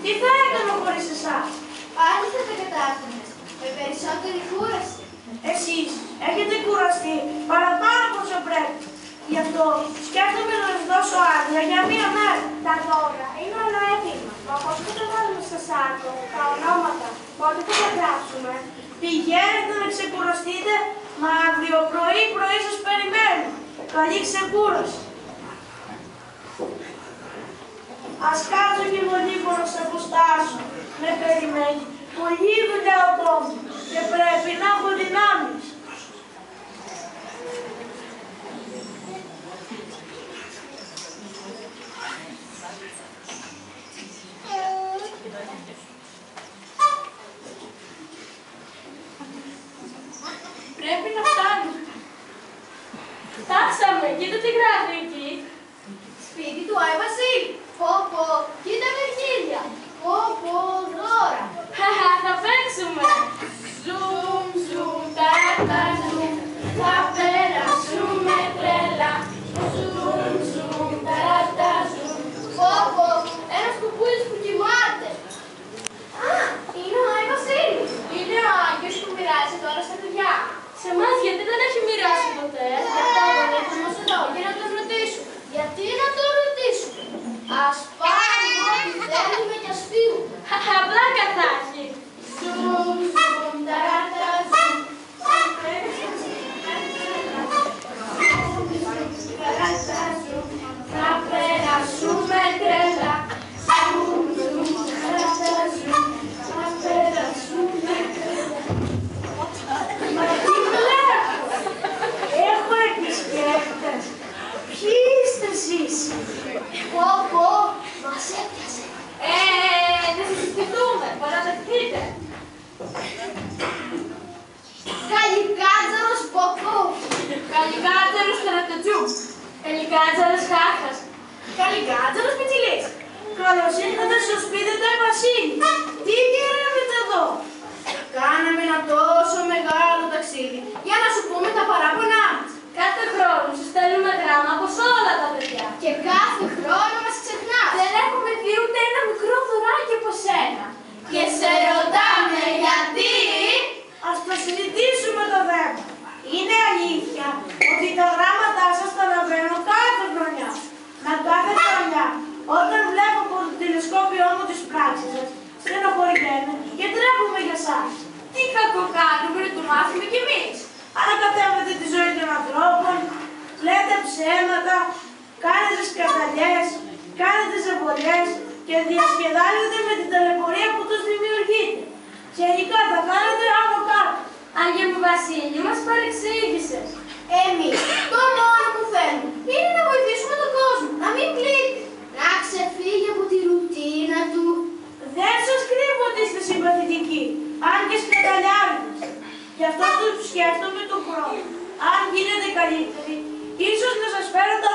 Τι θα έκανα χωρίς εσάς? Πάλι θα τα κατάφερνες, με περισσότερη κούραση. Εσείς έχετε κουραστεί παραπάνω από όσο πρέπει. Γι' αυτό σκέφτομαι να σας δώσω άδεια για μία μέρα. Τα δώρα είναι όλα έτοιμα. Μα πώς θα τα βάλουμε στο σάκο, τα ονόματα, πότε θα τα γράψουμε? Πηγαίνετε να ξεκουραστείτε, μα αύριο πρωί σας περιμένω. Καλή ξεκούραση. Ας κάτσω και εγώ λίγο να σε αποστάσω. Με περιμένει. Πολλή δουλειά ακόμη και πρέπει να έχω δυνάμεις. Πρέπει να φτάνουμε. Φτάσαμε, κοίτα τι γράφει εκεί. Σπίτι του Άι Βασίλη. Πω πω, κοίτα Βεργίλια. Πω πω, δώρα. Χαχα, θα παίξουμε. Ζουμ, ζουμ, ταράτα, ζουμ. Θα περάσουμε τρέλα. Ζουμ, ζουμ, ταράτα, ζουμ. Πω πω, ένας κουκούδης που κοιμάται. Α, είναι ο Άι Βασίλης. Είναι ο Άγιος που μοιράζει τώρα στα παιδιά. Σε εμάς γιατί δεν έχει μοιράσει ποτέ? Γι' αυτό δεν ήρθαμε ως εδώ για να τον ρωτήσουμε. Γιατί να τον ρωτήσουμε? Ας πάμε ό,τι θέλουμε κι ας φύγουμε. Χαχα, πλάκα θα έχει. Ζουμ, ζουμ, ταράτα, ζουμ. Θα περάσουμε τρέλα. Ζουμ, ζουμ, ταράτα, ζουμ. Θα περάσουμε τρέλα. Μα τι βλέπω! Έχω επισκέπτες. Ποιοι είστε εσείς? Πω πω, μας έπιασε. Να συζητηθούμε, παραδεχτείτε. Καλικάτζαρος πω πω. Καλικάτζαρος τερατατζού. Καλικάτζαρος χάχας. Καλικάτζαρος πιτσιλής. Καλώς ήρθατε στο σπίτι του Άι Βασίλη. Τι γυρεύετε εδώ? Κάναμε ένα τόσο μεγάλο ταξίδι για να σου πούμε τα παράπονά μας. Κάθε χρόνο σου στέλνουμε γράμμα από όλα τα παιδιά. Και κάθε χρόνο μας ξεχνάς. Δεν έχουμε δει ούτε ένα μικρό δωράκι από σένα. Και σε ρωτάμε γιατί. Ας το συζητήσουμε το θέμα. Είναι αλήθεια ότι τα γράμματά σας τα λαβαίνω κάθε χρονιά. Μα κάθε χρονιά, όταν βλέπω από το τηλεσκόπιό μου τις πράξεις σας, στενοχωριέμαι και τρέχουμε για σας. Τι κακό κάνουμε να το μάθουμε κι εμείς. Ανακατεύετε τη ζωή των ανθρώπων, λέτε ψέματα, κάνετε σκαταλιές, κάνετε ζεβολιές και διασκεδάζετε με την ταλαιπωρία που τους δημιουργείτε. Γενικά τα κάνετε άνω κάτω. Άγιε μου Βασίλη, μας παρεξήγησες. Εμείς το μόνο που θέλουμε είναι να βοηθήσουμε τον κόσμο, να μην πλήττει, να ξεφύγει από τη ρουτίνα του. Δεν σας κρύβω ότι είστε συμπαθητικοί, αν και σκαταλιάριδες. Γι' αυτό το σκέφτομαι τον χρόνο. Αν γίνετε καλύτεροι, ίσως να σας φέρω τα